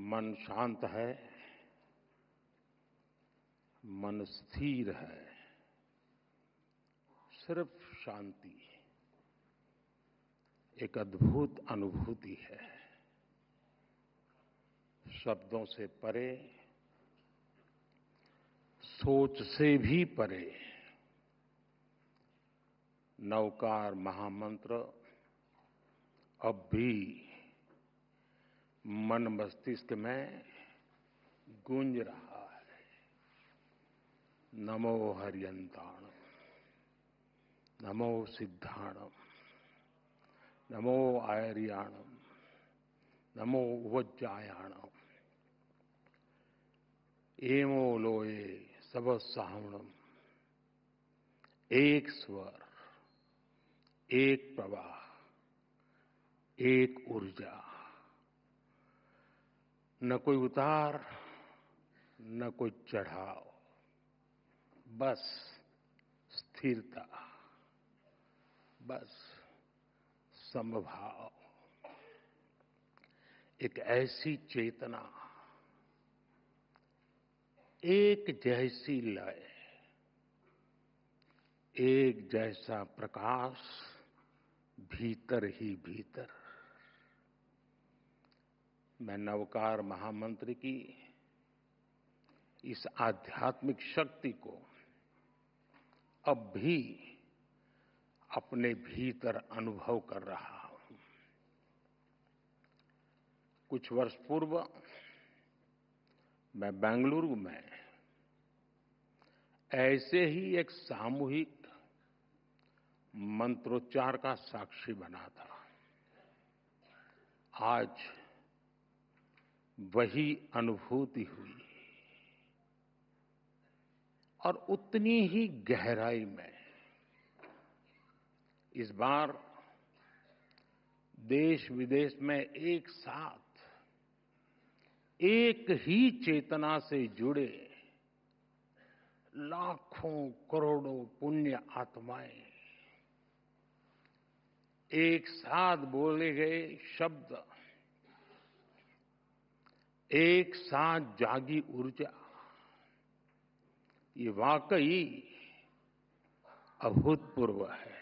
मन शांत है, मन स्थिर है, सिर्फ शांति एक अद्भुत अनुभूति है। शब्दों से परे, सोच से भी परे नवकार महामंत्र अब भी मन मस्तिष्क में गूंज रहा है। नमो हरियंताणम, नमो सिद्धाणम, नमो आयर्याणम, नमो वज्जायाणम, एमो लोये सब सावणम। एक स्वर, एक प्रवाह, एक ऊर्जा, न कोई उतार, न कोई चढ़ाव, बस स्थिरता, बस समभाव। एक ऐसी चेतना, एक जैसी लय, एक जैसा प्रकाश भीतर ही भीतर। मैं नवकार महामंत्र की इस आध्यात्मिक शक्ति को अब भी अपने भीतर अनुभव कर रहा हूं। कुछ वर्ष पूर्व मैं बेंगलुरु में ऐसे ही एक सामूहिक मंत्रोच्चार का साक्षी बना था। आज वही अनुभूति हुई और उतनी ही गहराई में इस बार देश विदेश में एक साथ एक ही चेतना से जुड़े लाखों करोड़ों पुण्य आत्माएं एक साथ बोले गए शब्द, एक साथ जागी ऊर्जा, ये वाकई अभूतपूर्व है।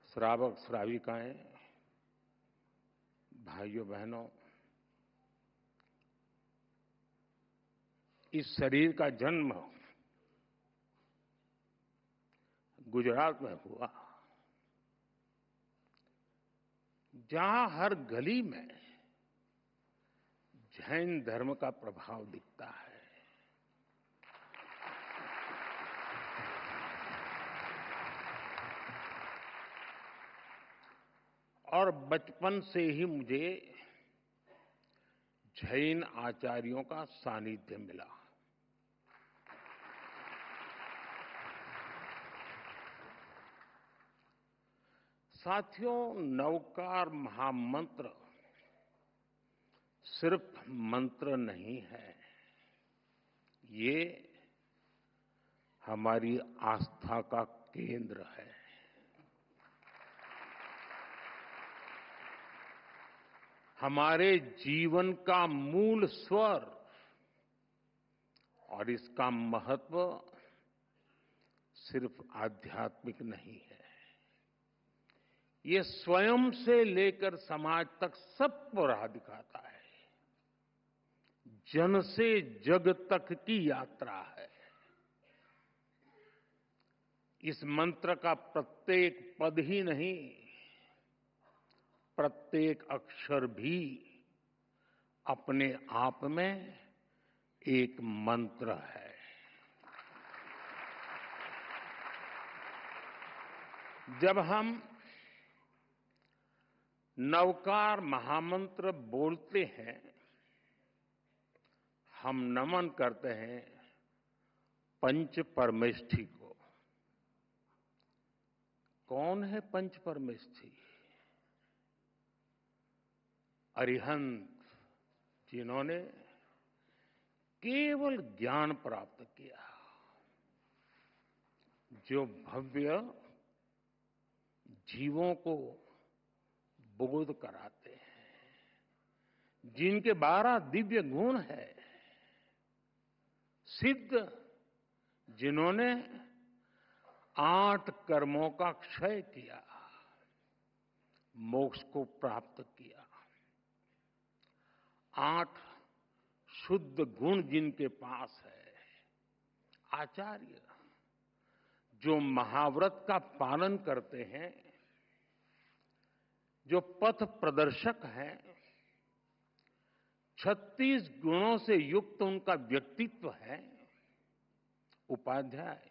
श्रावक श्राविकाएं, भाइयों बहनों, इस शरीर का जन्म गुजरात में हुआ, जहां हर गली में जैन धर्म का प्रभाव दिखता है। और बचपन से ही मुझे जैन आचार्यों का सानिध्य मिला। साथियों, नवकार महामंत्र सिर्फ मंत्र नहीं है, ये हमारी आस्था का केंद्र है। हमारे जीवन का मूल स्वर, और इसका महत्व सिर्फ आध्यात्मिक नहीं है, ये स्वयं से लेकर समाज तक सबको राह दिखाता है। जन से जग तक की यात्रा है। इस मंत्र का प्रत्येक पद ही नहीं, प्रत्येक अक्षर भी अपने आप में एक मंत्र है। जब हम नवकार महामंत्र बोलते हैं, हम नमन करते हैं पंच परमेष्ठी को। कौन है पंच परमेष्ठी? अरिहंत, जिन्होंने केवल ज्ञान प्राप्त किया, जो भव्य जीवों को बोध कराते हैं, जिनके 12 दिव्य गुण है, सिद्ध जिन्होंने 8 कर्मों का क्षय किया, मोक्ष को प्राप्त किया, 8 शुद्ध गुण जिनके पास है, आचार्य जो महाव्रत का पालन करते हैं, जो पथ प्रदर्शक हैं, 36 गुणों से युक्त उनका व्यक्तित्व है, उपाध्याय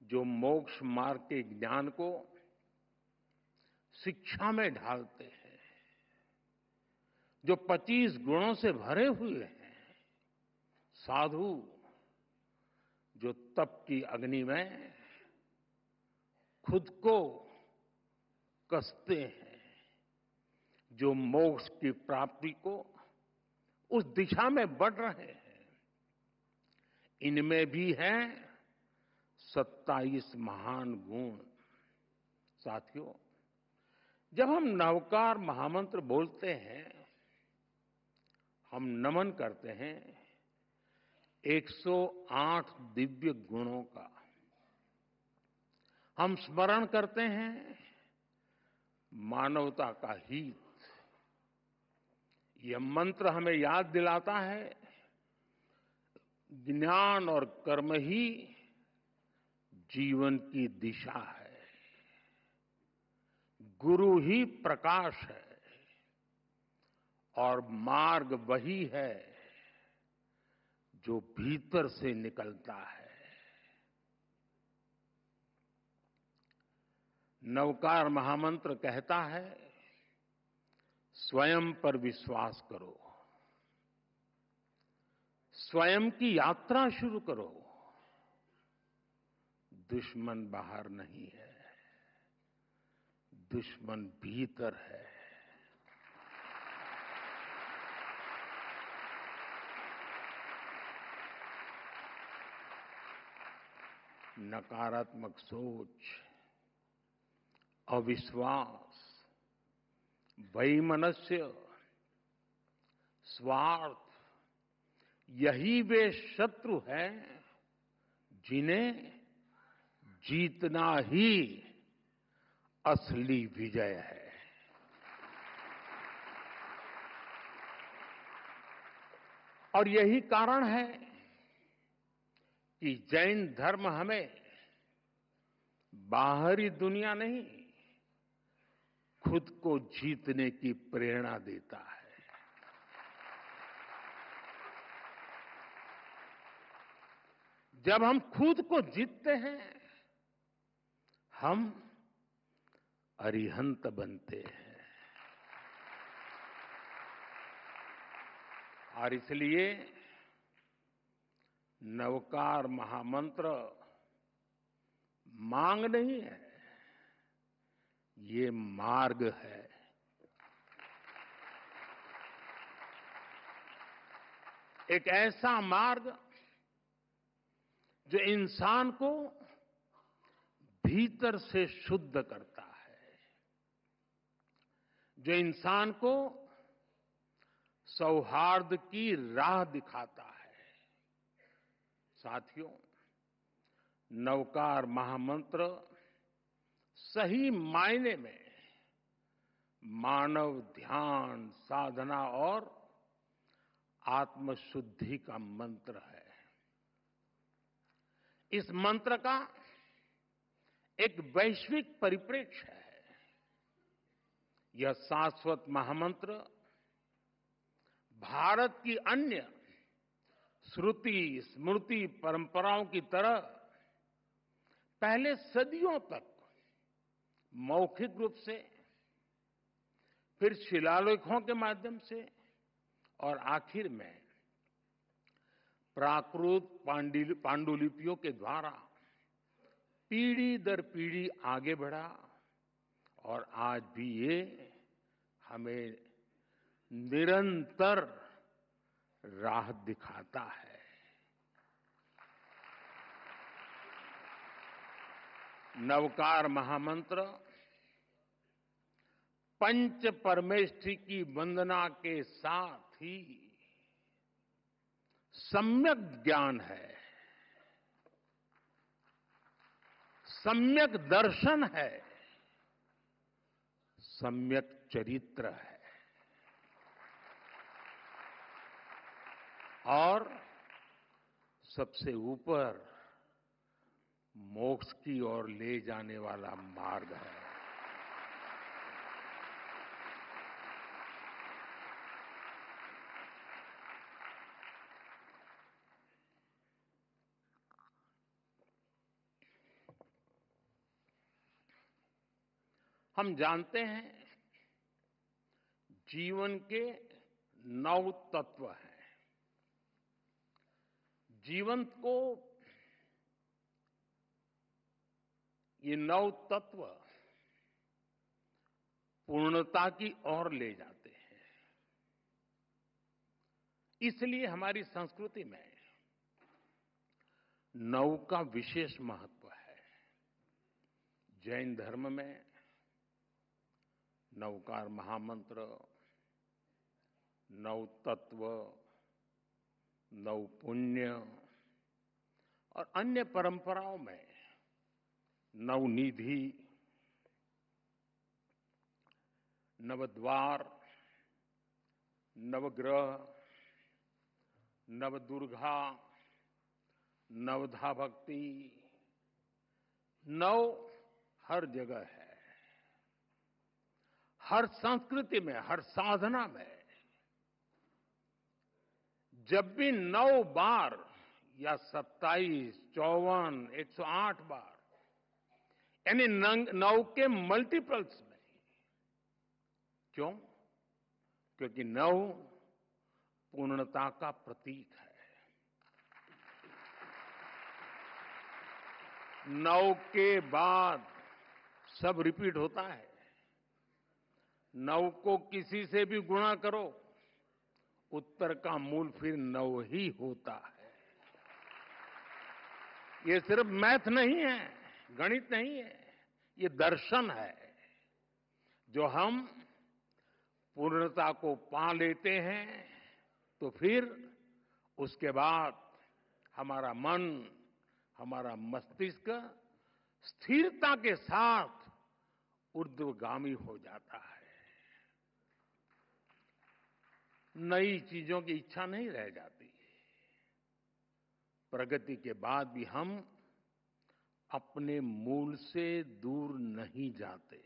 जो मोक्ष मार्ग के ज्ञान को शिक्षा में ढालते हैं, जो 25 गुणों से भरे हुए हैं, साधु जो तप की अग्नि में खुद को कसते हैं, जो मोक्ष की प्राप्ति को उस दिशा में बढ़ रहे हैं, इनमें भी हैं 27 महान गुण। साथियों, जब हम नवकार महामंत्र बोलते हैं, हम नमन करते हैं 108 दिव्य गुणों का। हम स्मरण करते हैं मानवता का हित। यह मंत्र हमें याद दिलाता है ज्ञान और कर्म ही जीवन की दिशा है, गुरु ही प्रकाश है और मार्ग वही है जो भीतर से निकलता है। नवकार महामंत्र कहता है, स्वयं पर विश्वास करो, स्वयं की यात्रा शुरू करो। दुश्मन बाहर नहीं है, दुश्मन भीतर है। नकारात्मक सोच, अविश्वास, वैमनस्य, स्वार्थ, यही वे शत्रु हैं जिन्हें जीतना ही असली विजय है। और यही कारण है कि जैन धर्म हमें बाहरी दुनिया नहीं, खुद को जीतने की प्रेरणा देता है। जब हम खुद को जीतते हैं, हम अरिहंत बनते हैं। और इसलिए नवकार महामंत्र मांग नहीं है, ये मार्ग है। एक ऐसा मार्ग जो इंसान को भीतर से शुद्ध करता है, जो इंसान को सौहार्द की राह दिखाता है। साथियों, नवकार महामंत्र सही मायने में मानव ध्यान, साधना और आत्मशुद्धि का मंत्र है। इस मंत्र का एक वैश्विक परिप्रेक्ष्य है। यह शाश्वत महामंत्र भारत की अन्य श्रुति स्मृति परंपराओं की तरह पहले सदियों तक मौखिक रूप से, फिर शिलालेखों के माध्यम से और आखिर में प्राकृत पांडुलिपियों के द्वारा पीढ़ी दर पीढ़ी आगे बढ़ा और आज भी ये हमें निरंतर राह दिखाता है। नवकार महामंत्र पंच परमेष्ठी की वंदना के साथ ही सम्यक ज्ञान है, सम्यक दर्शन है, सम्यक चरित्र है और सबसे ऊपर मोक्ष की ओर ले जाने वाला मार्ग है। हम जानते हैं जीवन के 9 तत्व हैं। जीवन को ये 9 तत्व पूर्णता की ओर ले जाते हैं। इसलिए हमारी संस्कृति में 9 का विशेष महत्व है। जैन धर्म में नवकार महामंत्र, 9 तत्व, 9 पुण्य और अन्य परंपराओं में 9 निधि, नवद्वार, नवग्रह, नवदुर्गा, नवधा भक्ति, 9 हर जगह है। हर संस्कृति में, हर साधना में जब भी 9 बार या 27, 54, 108 बार यानी 9 के मल्टीपल्स में, क्यों? क्योंकि 9 पूर्णता का प्रतीक है। 9 के बाद सब रिपीट होता है। 9 को किसी से भी गुणा करो, उत्तर का मूल फिर 9 ही होता है। ये सिर्फ मैथ नहीं है, गणित नहीं है, ये दर्शन है। जो हम पूर्णता को पा लेते हैं तो फिर उसके बाद हमारा मन, हमारा मस्तिष्क स्थिरता के साथ ऊर्ध्वगामी हो जाता है। नई चीजों की इच्छा नहीं रह जाती। प्रगति के बाद भी हम अपने मूल से दूर नहीं जाते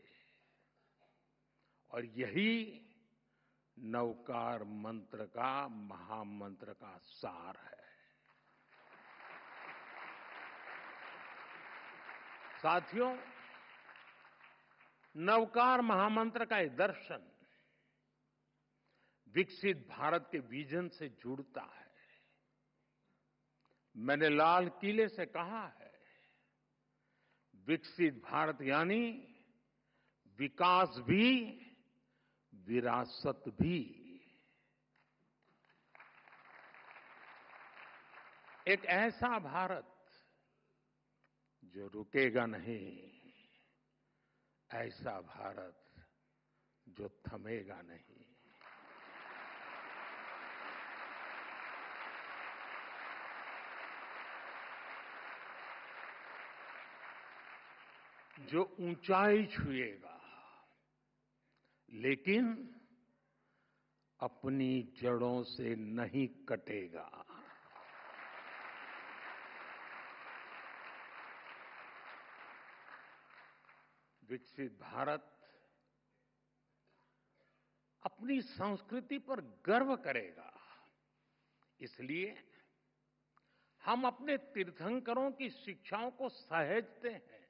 और यही नवकार मंत्र का, महामंत्र का सार है। साथियों, नवकार महामंत्र का ये दर्शन विकसित भारत के विजन से जुड़ता है। मैंने लाल किले से कहा है, विकसित भारत यानी विकास भी, विरासत भी। एक ऐसा भारत जो रुकेगा नहीं, ऐसा भारत जो थमेगा नहीं। जो ऊंचाई छुएगा लेकिन अपनी जड़ों से नहीं कटेगा। विकसित भारत अपनी संस्कृति पर गर्व करेगा। इसलिए हम अपने तीर्थंकरों की शिक्षाओं को सहेजते हैं।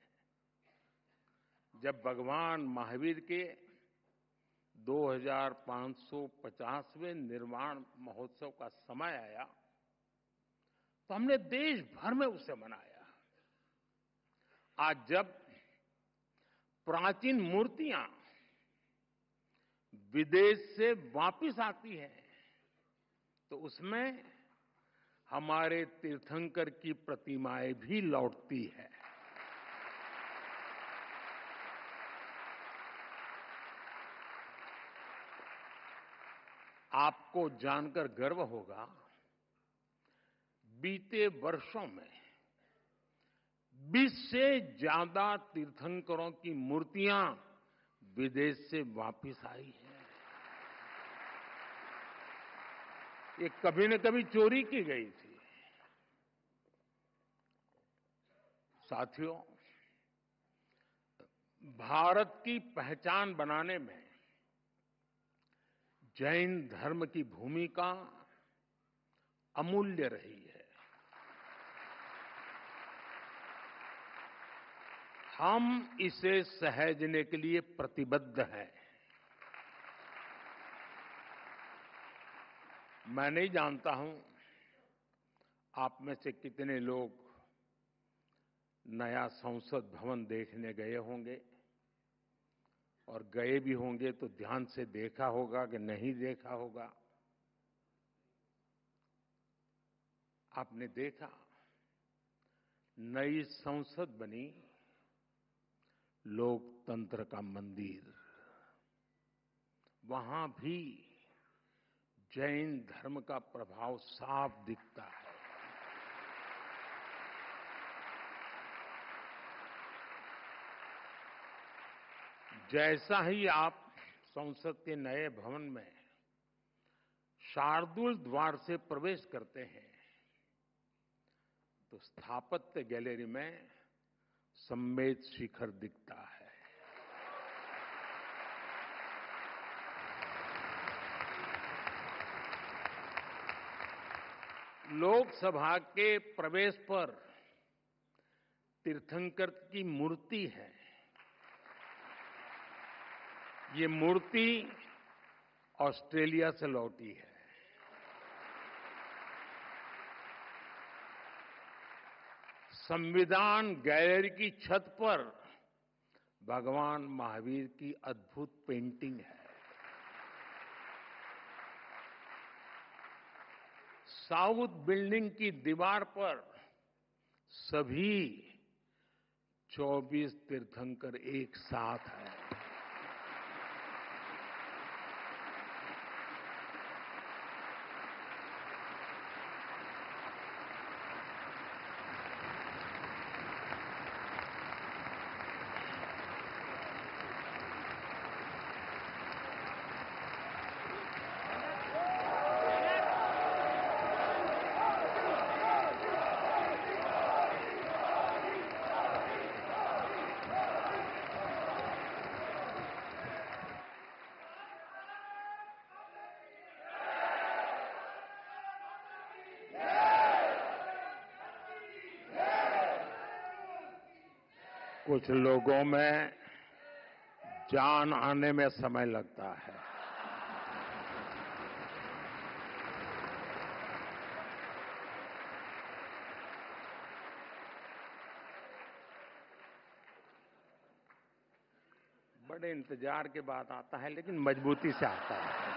जब भगवान महावीर के 2550वें निर्वाण महोत्सव का समय आया तो हमने देश भर में उसे मनाया। आज जब प्राचीन मूर्तियां विदेश से वापस आती हैं तो उसमें हमारे तीर्थंकर की प्रतिमाएं भी लौटती है। आपको जानकर गर्व होगा, बीते वर्षों में 20 से ज्यादा तीर्थंकरों की मूर्तियां विदेश से वापस आई हैं। ये कभी न कभी चोरी की गई थी। साथियों, भारत की पहचान बनाने में जैन धर्म की भूमिका अमूल्य रही है। हम इसे सहेजने के लिए प्रतिबद्ध हैं। मैं नहीं जानता हूं आप में से कितने लोग नया संसद भवन देखने गए होंगे, और गए भी होंगे तो ध्यान से देखा होगा कि नहीं देखा होगा। आपने देखा, नई संसद बनी, लोकतंत्र का मंदिर, वहां भी जैन धर्म का प्रभाव साफ दिखता है। जैसा ही आप संसद के नए भवन में शार्दुल द्वार से प्रवेश करते हैं, तो स्थापत्य गैलरी में सम्मेद शिखर दिखता है। लोकसभा के प्रवेश पर तीर्थंकर की मूर्ति है। ये मूर्ति ऑस्ट्रेलिया से लौटी है। संविधान गैलरी की छत पर भगवान महावीर की अद्भुत पेंटिंग है। साउथ बिल्डिंग की दीवार पर सभी 24 तीर्थंकर एक साथ हैं। कुछ लोगों में जान आने में समय लगता है। बड़े इंतजार के बाद आता है, लेकिन मजबूती से आता है।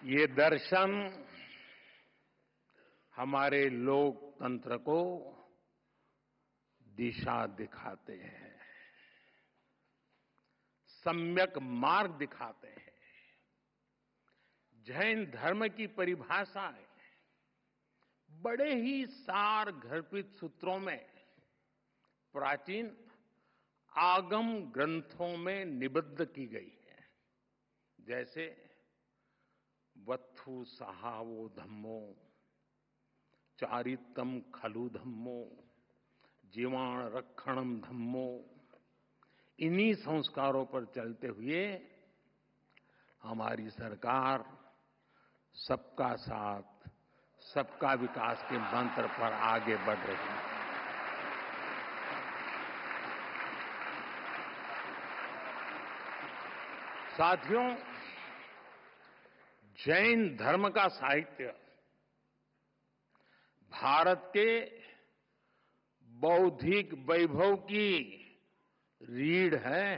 ये दर्शन हमारे लोकतंत्र को दिशा दिखाते हैं, सम्यक मार्ग दिखाते हैं। जैन धर्म की परिभाषाएं बड़े ही सार गर्भित सूत्रों में प्राचीन आगम ग्रंथों में निबद्ध की गई है। जैसे वत्थु सहावो धम्मो, चारितम खलु धम्मो, जीवाण रक्षणम धम्मो। इन्हीं संस्कारों पर चलते हुए हमारी सरकार सबका साथ, सबका विकास के मंत्र पर आगे बढ़ रही है। साथियों, जैन धर्म का साहित्य भारत के बौद्धिक वैभव की रीढ़ है।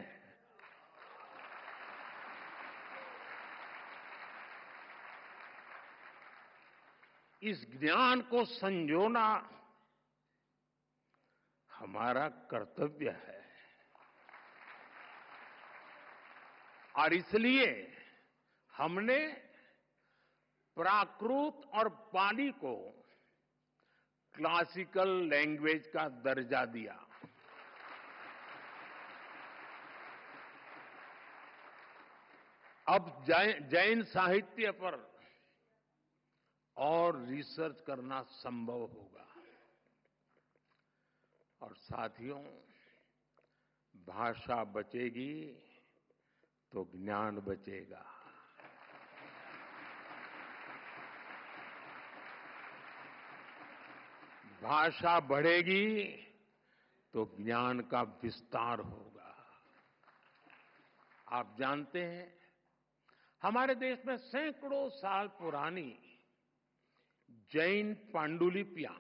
इस ज्ञान को संजोना हमारा कर्तव्य है और इसलिए हमने प्राकृत और पाली को क्लासिकल लैंग्वेज का दर्जा दिया। अब जैन साहित्य पर और रिसर्च करना संभव होगा और साथियों, भाषा बचेगी तो ज्ञान बचेगा। भाषा बढ़ेगी तो ज्ञान का विस्तार होगा। आप जानते हैं, हमारे देश में सैकड़ों साल पुरानी जैन पांडुलिपियां,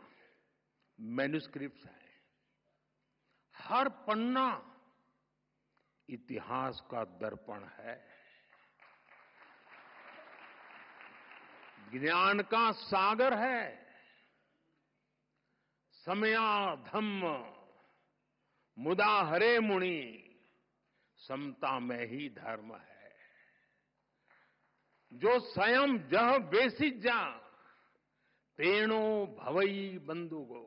मैन्युस्क्रिप्ट्स हैं। हर पन्ना इतिहास का दर्पण है, ज्ञान का सागर है। समया धम्म मुदा हरे मुनि, समता में ही धर्म है। जो स्वयं जह बेसिज जा, तेणो भवई बंधुगो।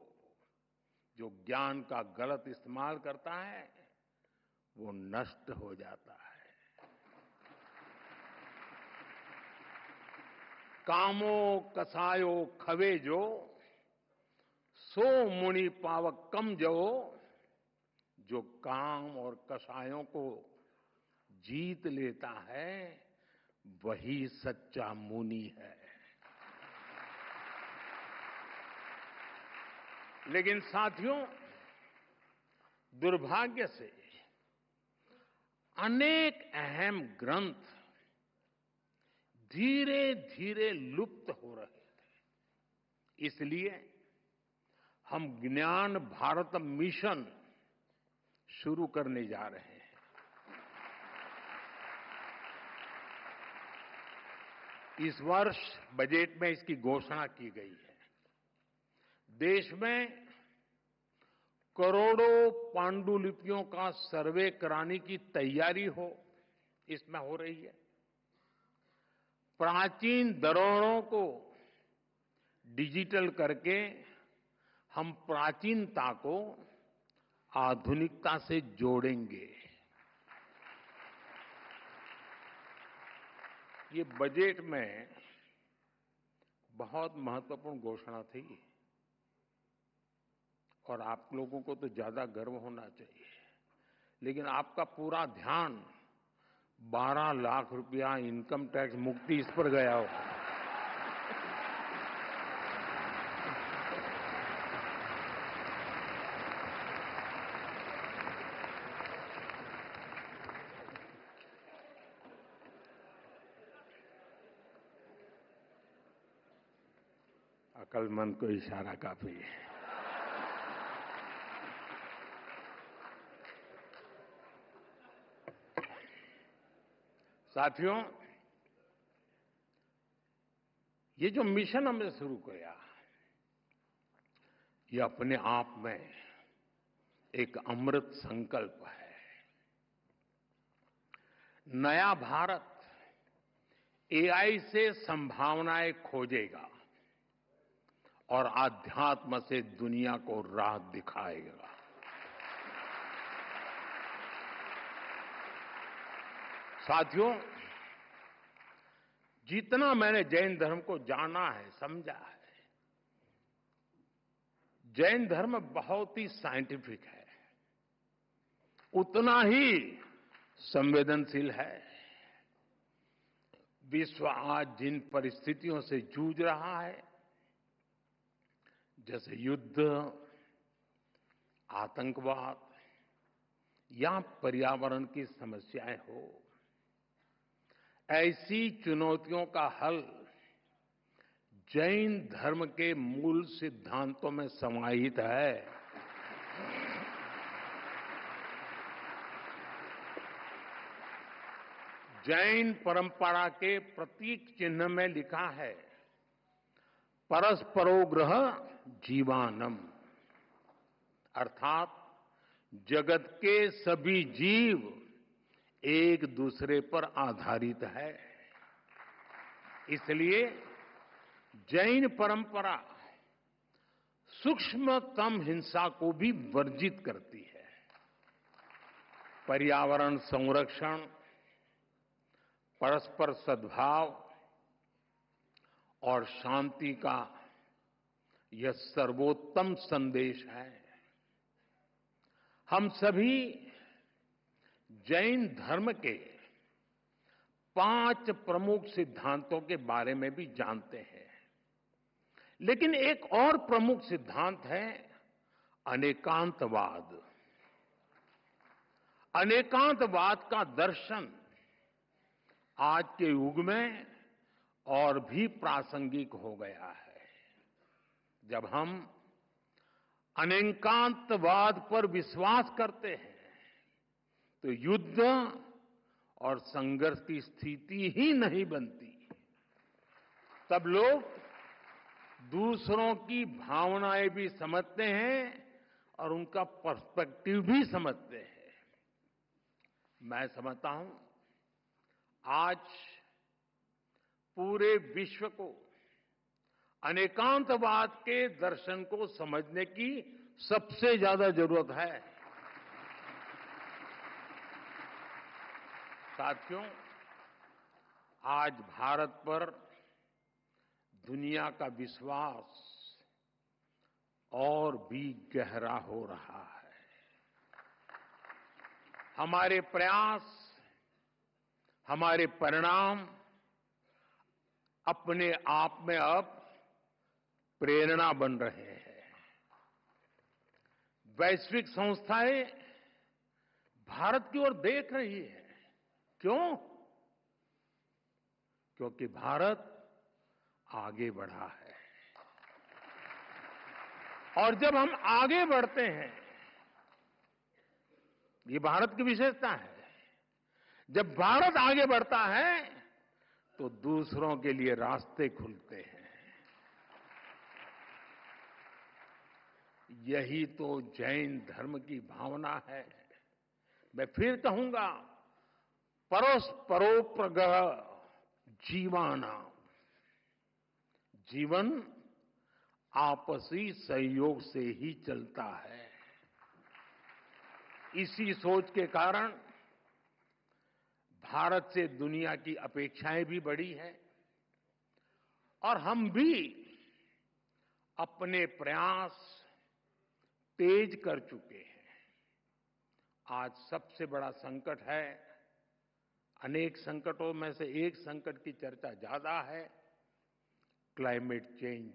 जो ज्ञान का गलत इस्तेमाल करता है वो नष्ट हो जाता है। कामो कसायो खवे जो, सो मुनि पावक कम जो। जो काम और कसायों को जीत लेता है वही सच्चा मुनि है। लेकिन साथियों, दुर्भाग्य से अनेक अहम ग्रंथ धीरे धीरे लुप्त हो रहे थे। इसलिए हम ज्ञान भारत मिशन शुरू करने जा रहे हैं। इस वर्ष बजट में इसकी घोषणा की गई है। देश में करोड़ों पांडुलिपियों का सर्वे कराने की तैयारी इसमें हो रही है। प्राचीन धरोहरों को डिजिटल करके हम प्राचीनता को आधुनिकता से जोड़ेंगे। ये बजट में बहुत महत्वपूर्ण घोषणा थी और आप लोगों को तो ज्यादा गर्व होना चाहिए, लेकिन आपका पूरा ध्यान 12 लाख रुपया इनकम टैक्स मुक्ति इस पर गया हो। अक्लमंद को इशारा काफी है। साथियों, ये जो मिशन हमने शुरू किया, ये अपने आप में एक अमृत संकल्प है। नया भारत एआई से संभावनाएं खोजेगा और आध्यात्म से दुनिया को राह दिखाएगा। साथियों, जितना मैंने जैन धर्म को जाना है, समझा है, जैन धर्म बहुत ही साइंटिफिक है, उतना ही संवेदनशील है। विश्व आज जिन परिस्थितियों से जूझ रहा है, जैसे युद्ध, आतंकवाद या पर्यावरण की समस्याएं हो, ऐसी चुनौतियों का हल जैन धर्म के मूल सिद्धांतों में समाहित है। जैन परंपरा के प्रतीक चिन्ह में लिखा है, परस्परोग्रह जीवानम, अर्थात जगत के सभी जीव एक दूसरे पर आधारित है। इसलिए जैन परंपरा सूक्ष्मतम हिंसा को भी वर्जित करती है। पर्यावरण संरक्षण, परस्पर सद्भाव और शांति का यह सर्वोत्तम संदेश है। हम सभी जैन धर्म के 5 प्रमुख सिद्धांतों के बारे में भी जानते हैं, लेकिन एक और प्रमुख सिद्धांत है अनेकांतवाद। अनेकांतवाद का दर्शन आज के युग में और भी प्रासंगिक हो गया है। जब हम अनेकांतवाद पर विश्वास करते हैं तो युद्ध और संघर्ष की स्थिति ही नहीं बनती। तब लोग दूसरों की भावनाएं भी समझते हैं और उनका पर्सपेक्टिव भी समझते हैं। मैं समझता हूं आज पूरे विश्व को अनेकांतवाद के दर्शन को समझने की सबसे ज्यादा जरूरत है। साथियों, आज भारत पर दुनिया का विश्वास और भी गहरा हो रहा है। हमारे प्रयास, हमारे परिणाम अपने आप में अब प्रेरणा बन रहे हैं। वैश्विक संस्थाएं भारत की ओर देख रही है। क्यों? क्योंकि भारत आगे बढ़ा है। और जब हम आगे बढ़ते हैं, ये भारत की विशेषता है, जब भारत आगे बढ़ता है तो दूसरों के लिए रास्ते खुलते हैं। यही तो जैन धर्म की भावना है। मैं फिर कहूंगा, परस्परोग्रह जीवाना, जीवन आपसी सहयोग से ही चलता है। इसी सोच के कारण भारत से दुनिया की अपेक्षाएं भी बढ़ी है और हम भी अपने प्रयास तेज कर चुके हैं। आज सबसे बड़ा संकट है, अनेक संकटों में से एक संकट की चर्चा ज्यादा है, क्लाइमेट चेंज।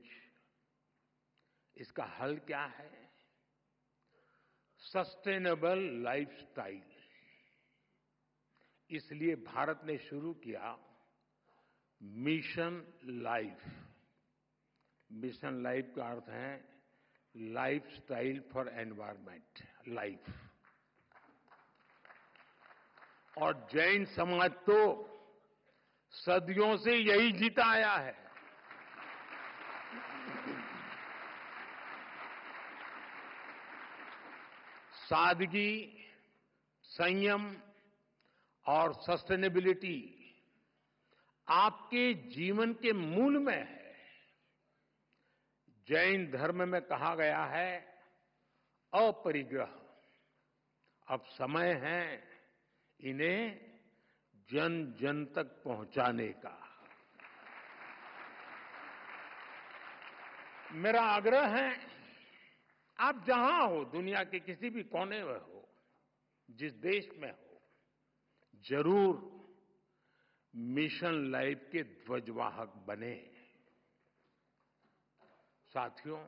इसका हल क्या है? Sustainable lifestyle. इसलिए भारत ने शुरू किया मिशन लाइफ। मिशन लाइफ का अर्थ है लाइफस्टाइल फॉर एनवायरमेंट, लाइफ। और जैन समाज तो सदियों से यही जीता आया है। सादगी, संयम और सस्टेनेबिलिटी आपके जीवन के मूल में है। जैन धर्म में कहा गया है अपरिग्रह। अब समय है इन्हें जन जन तक पहुंचाने का। मेरा आग्रह है, आप जहां हो, दुनिया के किसी भी कोने में हो, जिस देश में हो, जरूर मिशन लाइफ के ध्वजवाहक बने। साथियों,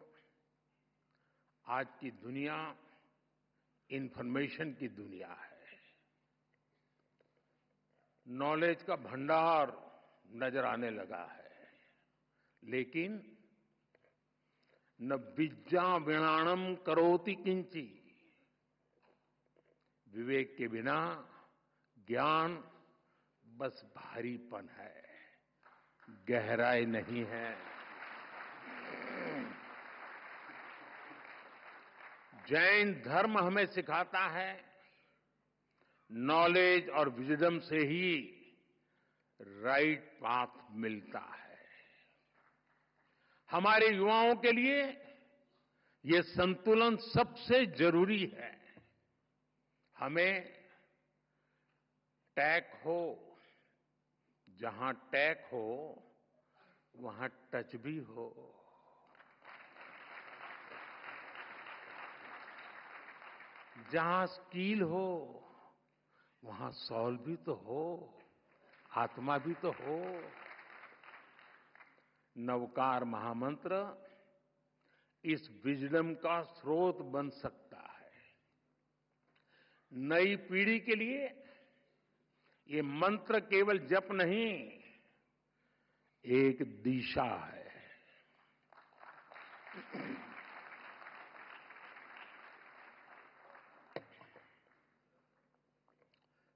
आज की दुनिया इंफॉर्मेशन की दुनिया है। नॉलेज का भंडार नजर आने लगा है, लेकिन न विद्या विणाणम करोति किंची। विवेक के बिना ज्ञान बस भारीपन है, गहराई नहीं है। जैन धर्म हमें सिखाता है नॉलेज और विजडम से ही राइट पाथ मिलता है। हमारे युवाओं के लिए ये संतुलन सबसे जरूरी है। हमें टैक हो, जहां टैक हो वहां टच भी हो। जहां स्किल हो वहां सॉल भी तो हो, आत्मा भी तो हो। नवकार महामंत्र इस विजडम का स्रोत बन सकता है। नई पीढ़ी के लिए ये मंत्र केवल जप नहीं, एक दिशा है।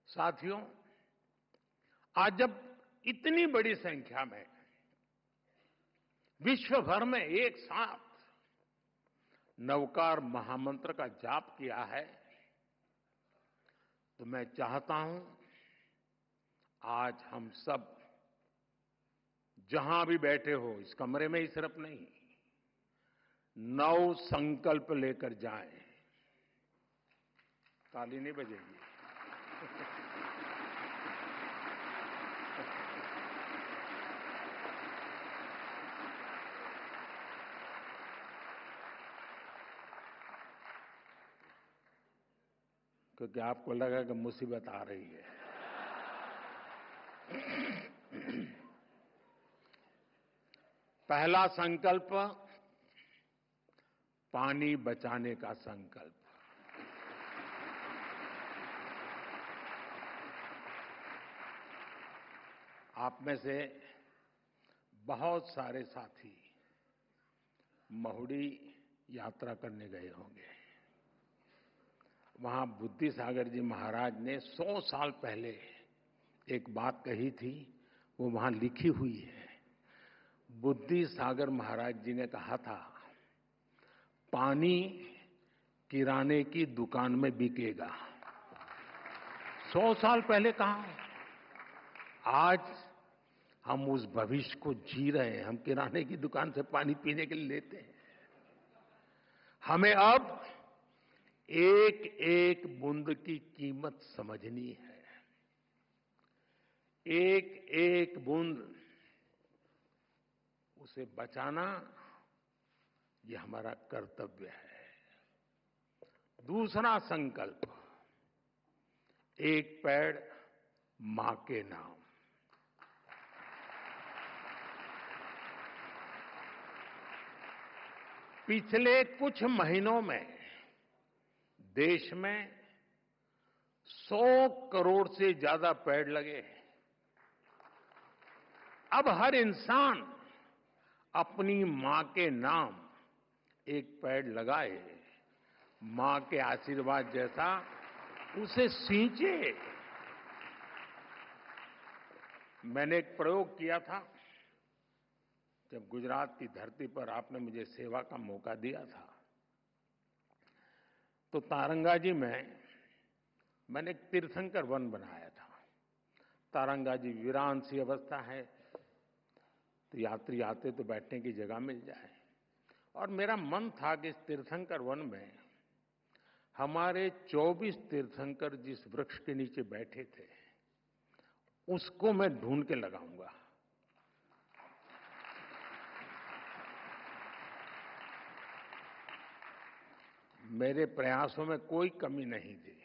साथियों, आज जब इतनी बड़ी संख्या में विश्व भर में एक साथ नवकार महामंत्र का जाप किया है, तो मैं चाहता हूं आज हम सब जहां भी बैठे हो, इस कमरे में ही सिर्फ नहीं, नव संकल्प लेकर जाएं। ताली नहीं बजेगी। क्योंकि आपको लगा कि मुसीबत आ रही है। पहला संकल्प, पानी बचाने का संकल्प। आप में से बहुत सारे साथी महुड़ी यात्रा करने गए होंगे। वहां बुद्धि सागर जी महाराज ने 100 साल पहले एक बात कही थी, वो वहां लिखी हुई है। बुद्धि सागर महाराज जी ने कहा था, पानी किराने की दुकान में बिकेगा। 100 साल पहले कहा। आज हम उस भविष्य को जी रहे हैं। हम किराने की दुकान से पानी पीने के लिए लेते हैं। हमें अब एक एक बूंद की कीमत समझनी है। एक एक बूंद उसे बचाना, ये हमारा कर्तव्य है। दूसरा संकल्प, एक पेड़ मां के नाम। पिछले कुछ महीनों में देश में 100 करोड़ से ज्यादा पेड़ लगे हैं। अब हर इंसान अपनी मां के नाम एक पेड़ लगाए, मां के आशीर्वाद जैसा उसे सींचे। मैंने एक प्रयोग किया था जब गुजरात की धरती पर आपने मुझे सेवा का मौका दिया था। तो तारंगाजी में मैंने एक तीर्थंकर वन बनाया था। तारंगाजी वीरान सी अवस्था है, तो यात्री आते तो बैठने की जगह मिल जाए। और मेरा मन था कि इस तीर्थंकर वन में हमारे 24 तीर्थंकर जिस वृक्ष के नीचे बैठे थे, उसको मैं ढूंढ के लगाऊंगा। मेरे प्रयासों में कोई कमी नहीं थी,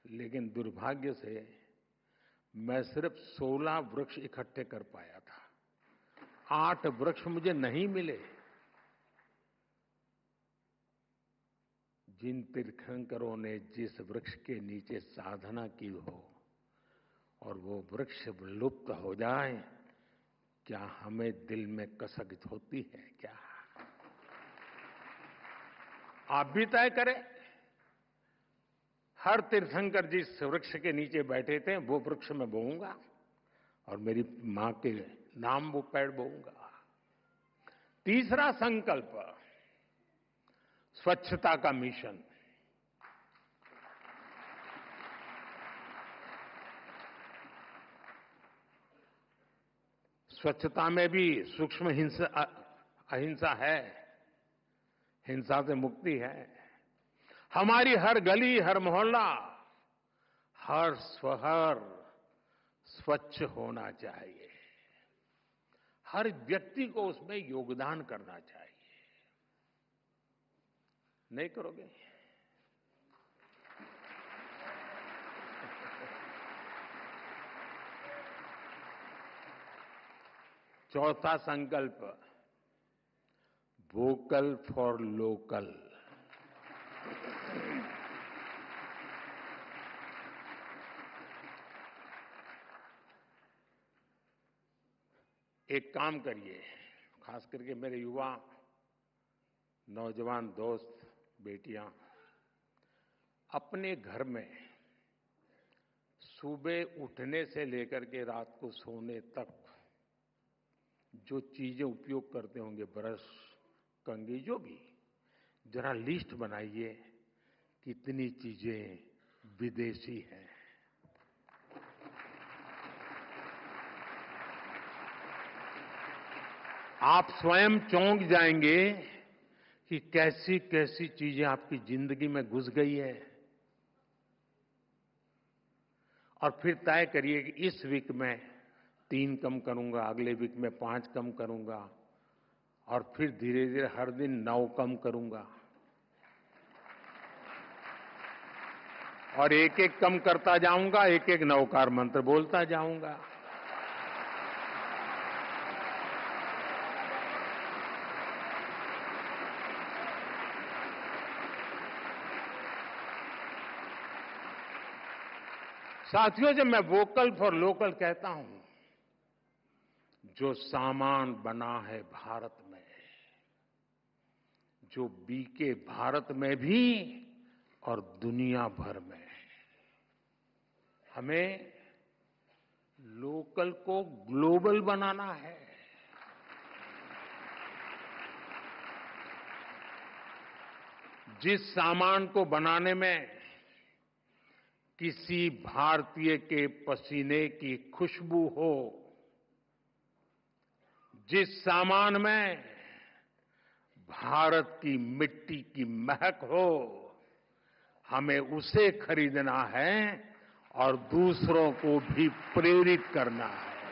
लेकिन दुर्भाग्य से मैं सिर्फ 16 वृक्ष इकट्ठे कर पाया था। 8 वृक्ष मुझे नहीं मिले। जिन तीर्थंकरों ने जिस वृक्ष के नीचे साधना की हो और वो वृक्ष लुप्त हो जाए, क्या हमें दिल में कसक होती है क्या? आप भी तय करें। हर तीर्थंकर जिस वृक्ष के नीचे बैठे थे, वो वृक्ष मैं बोऊंगा और मेरी मां के नाम वो पेड़ बोऊंगा। तीसरा संकल्प, स्वच्छता का मिशन। स्वच्छता में भी सूक्ष्म अहिंसा है, हिंसा से मुक्ति है। हमारी हर गली, हर मोहल्ला, हर शहर स्वच्छ होना चाहिए। हर व्यक्ति को उसमें योगदान करना चाहिए। नहीं करोगे? चौथा संकल्प, वोकल फॉर लोकल। एक काम करिए, खास करके मेरे युवा नौजवान दोस्त, बेटियां, अपने घर में सुबह उठने से लेकर के रात को सोने तक जो चीजें उपयोग करते होंगे, ब्रश, कंघी, जो भी, जरा लिस्ट बनाइए कितनी चीजें विदेशी हैं। आप स्वयं चौंक जाएंगे कि कैसी कैसी चीजें आपकी जिंदगी में घुस गई है। और फिर तय करिए कि इस वीक में 3 कम करूंगा, अगले वीक में 5 कम करूंगा, और फिर धीरे धीरे हर दिन 9 कम करूंगा, और एक एक कम करता जाऊंगा, एक एक नवकार मंत्र बोलता जाऊंगा। साथियों, जब मैं वोकल फॉर लोकल कहता हूं, जो सामान बना है भारत में, जो बिके भारत में भी और दुनिया भर में, हमें लोकल को ग्लोबल बनाना है। जिस सामान को बनाने में किसी भारतीय के पसीने की खुशबू हो, जिस सामान में भारत की मिट्टी की महक हो, हमें उसे खरीदना है और दूसरों को भी प्रेरित करना है।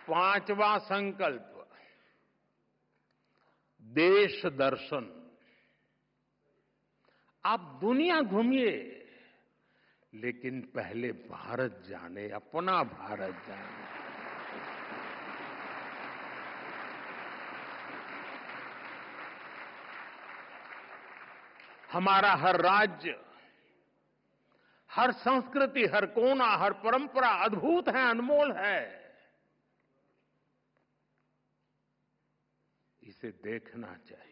पांचवा संकल्प, देश दर्शन। आप दुनिया घूमिए, लेकिन पहले भारत जाने, अपना भारत जाने। हमारा हर राज्य, हर संस्कृति, हर कोना, हर परंपरा अद्भुत है, अनमोल है। इसे देखना चाहिए।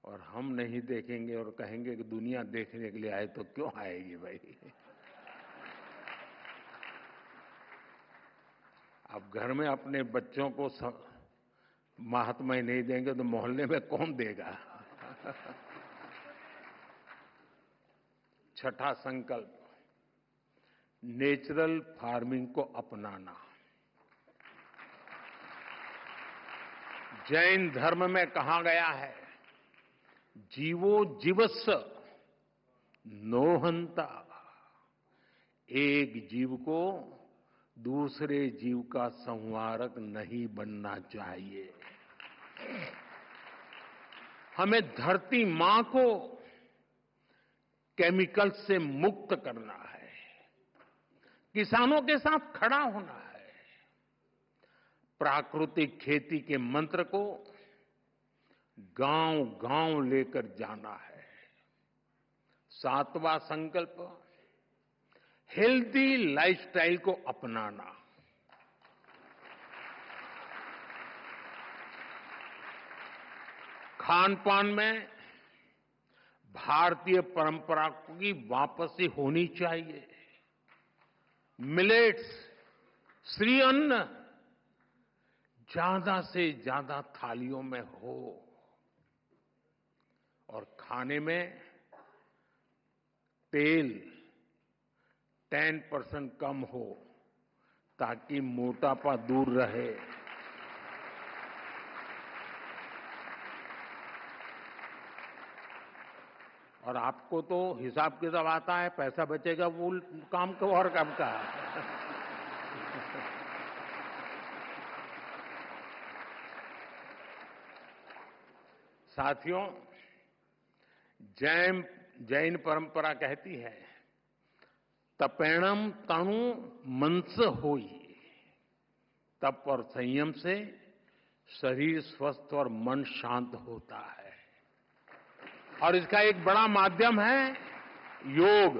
और हम नहीं देखेंगे और कहेंगे कि दुनिया देखने के लिए आए, तो क्यों आएगी भाई? अब घर में अपने बच्चों को महात्मा नहीं देंगे तो मोहल्ले में कौन देगा? छठा संकल्प, नेचुरल फार्मिंग को अपनाना। जैन धर्म में कहा गया है, जीवो जीवस्स नोहंता। एक जीव को दूसरे जीव का संहारक नहीं बनना चाहिए। हमें धरती मां को केमिकल से मुक्त करना है, किसानों के साथ खड़ा होना है, प्राकृतिक खेती के मंत्र को गांव-गांव लेकर जाना है। सातवां संकल्प, हेल्दी लाइफस्टाइल को अपनाना। खान पान में भारतीय परंपरा की वापसी होनी चाहिए। मिलेट्स, श्री अन्न, ज्यादा से ज्यादा थालियों में हो और खाने में तेल 10% कम हो ताकि मोटापा दूर रहे। और आपको तो हिसाब किताब आता है, पैसा बचेगा वो काम को और काम का। साथियों, जैन परंपरा कहती है तपेणम तणु मनस होई। तप और संयम से शरीर स्वस्थ और मन शांत होता है। और इसका एक बड़ा माध्यम है योग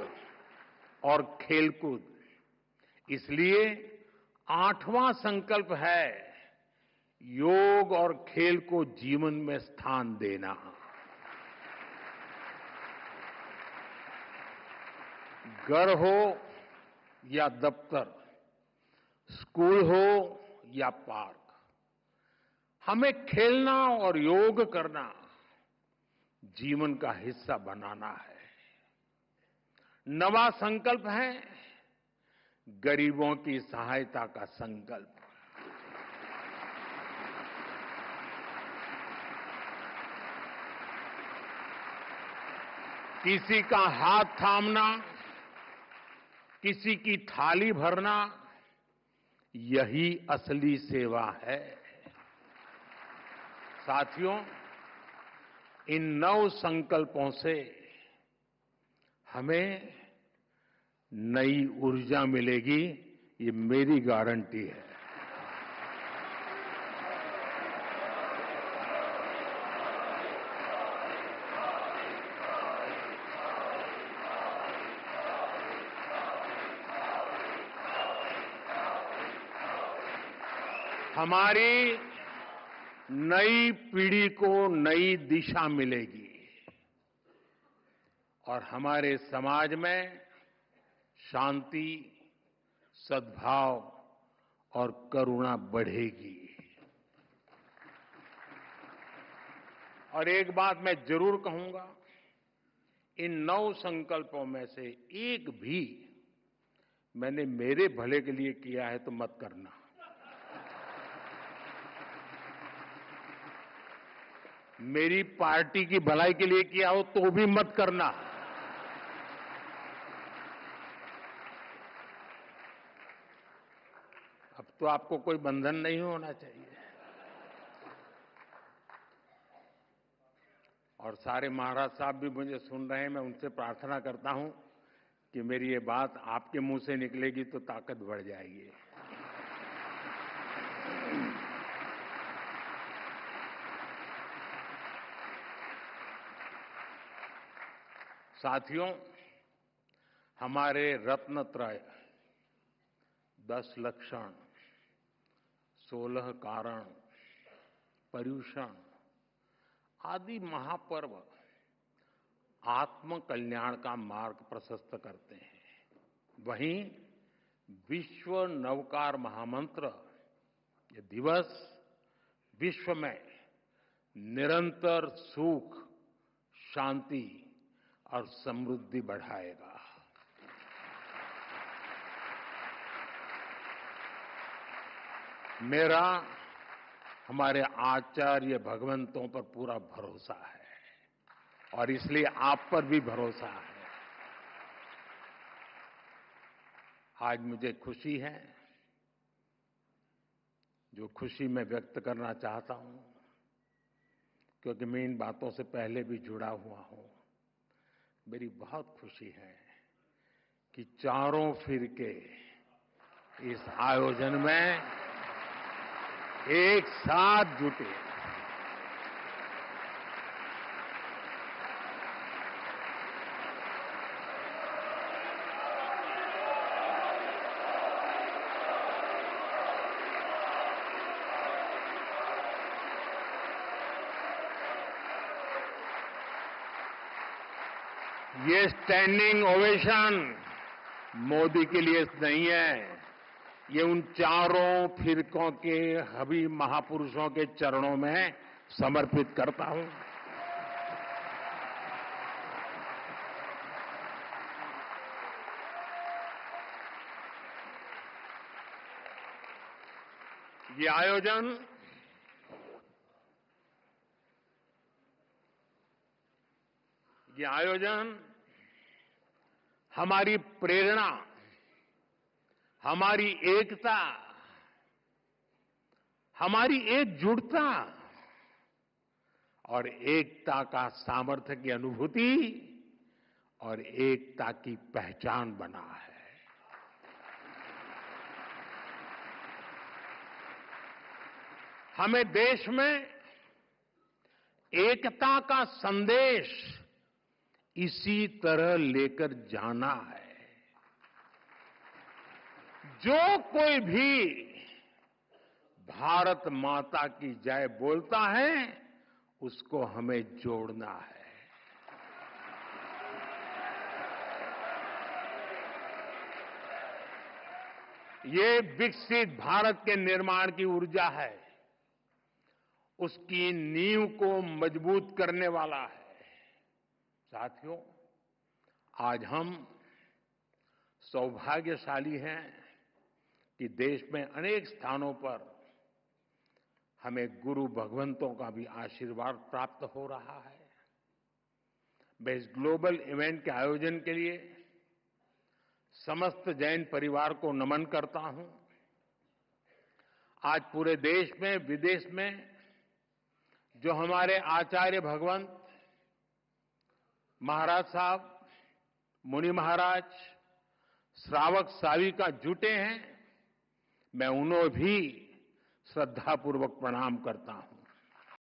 और खेलकूद। इसलिए 8वां संकल्प है योग और खेल को जीवन में स्थान देना। घर हो या दफ्तर, स्कूल हो या पार्क, हमें खेलना और योग करना जीवन का हिस्सा बनाना है। नवा संकल्प है गरीबों की सहायता का संकल्प। किसी का हाथ थामना, किसी की थाली भरना, यही असली सेवा है। साथियों, इन 9 संकल्पों से हमें नई ऊर्जा मिलेगी, ये मेरी गारंटी है। हमारी नई पीढ़ी को नई दिशा मिलेगी और हमारे समाज में शांति, सद्भाव और करुणा बढ़ेगी। और एक बात मैं जरूर कहूंगा, इन 9 संकल्पों में से एक भी मैंने मेरे भले के लिए किया है तो मत करना। मेरी पार्टी की भलाई के लिए किया हो तो भी मत करना। अब तो आपको कोई बंधन नहीं होना चाहिए। और सारे महाराज साहब भी मुझे सुन रहे हैं, मैं उनसे प्रार्थना करता हूं कि मेरी ये बात आपके मुंह से निकलेगी तो ताकत बढ़ जाएगी। साथियों, हमारे रत्नत्रय 10 लक्षण, 16 कारण, पर्युषण आदि महापर्व आत्म कल्याण का मार्ग प्रशस्त करते हैं। वहीं विश्व नवकार महामंत्र ये दिवस विश्व में निरंतर सुख, शांति और समृद्धि बढ़ाएगा। मेरा हमारे आचार्य भगवंतों पर पूरा भरोसा है और इसलिए आप पर भी भरोसा है। आज मुझे खुशी है, जो खुशी मैं व्यक्त करना चाहता हूं, क्योंकि मैं इन बातों से पहले भी जुड़ा हुआ हूं। मेरी बहुत खुशी है कि चारों फिरके इस आयोजन में एक साथ जुटे। ये स्टैंडिंग ओवेशन मोदी के लिए नहीं है, ये उन चारों फिरकों के हबीब महापुरुषों के चरणों में समर्पित करता हूं। ये आयोजन हमारी प्रेरणा, हमारी एकता, हमारी एकजुटता और एकता का सामर्थ्य की अनुभूति और एकता की पहचान बना है। हमें देश में एकता का संदेश इसी तरह लेकर जाना है। जो कोई भी भारत माता की जय बोलता है, उसको हमें जोड़ना है। ये विकसित भारत के निर्माण की ऊर्जा है, उसकी नींव को मजबूत करने वाला है। साथियों, आज हम सौभाग्यशाली हैं कि देश में अनेक स्थानों पर हमें गुरु भगवंतों का भी आशीर्वाद प्राप्त हो रहा है। मैं इस ग्लोबल इवेंट के आयोजन के लिए समस्त जैन परिवार को नमन करता हूं। आज पूरे देश में, विदेश में जो हमारे आचार्य भगवंत महाराज साहब, मुनि महाराज, श्रावक साविका जुटे हैं, मैं उन्हें भी श्रद्धापूर्वक प्रणाम करता हूं।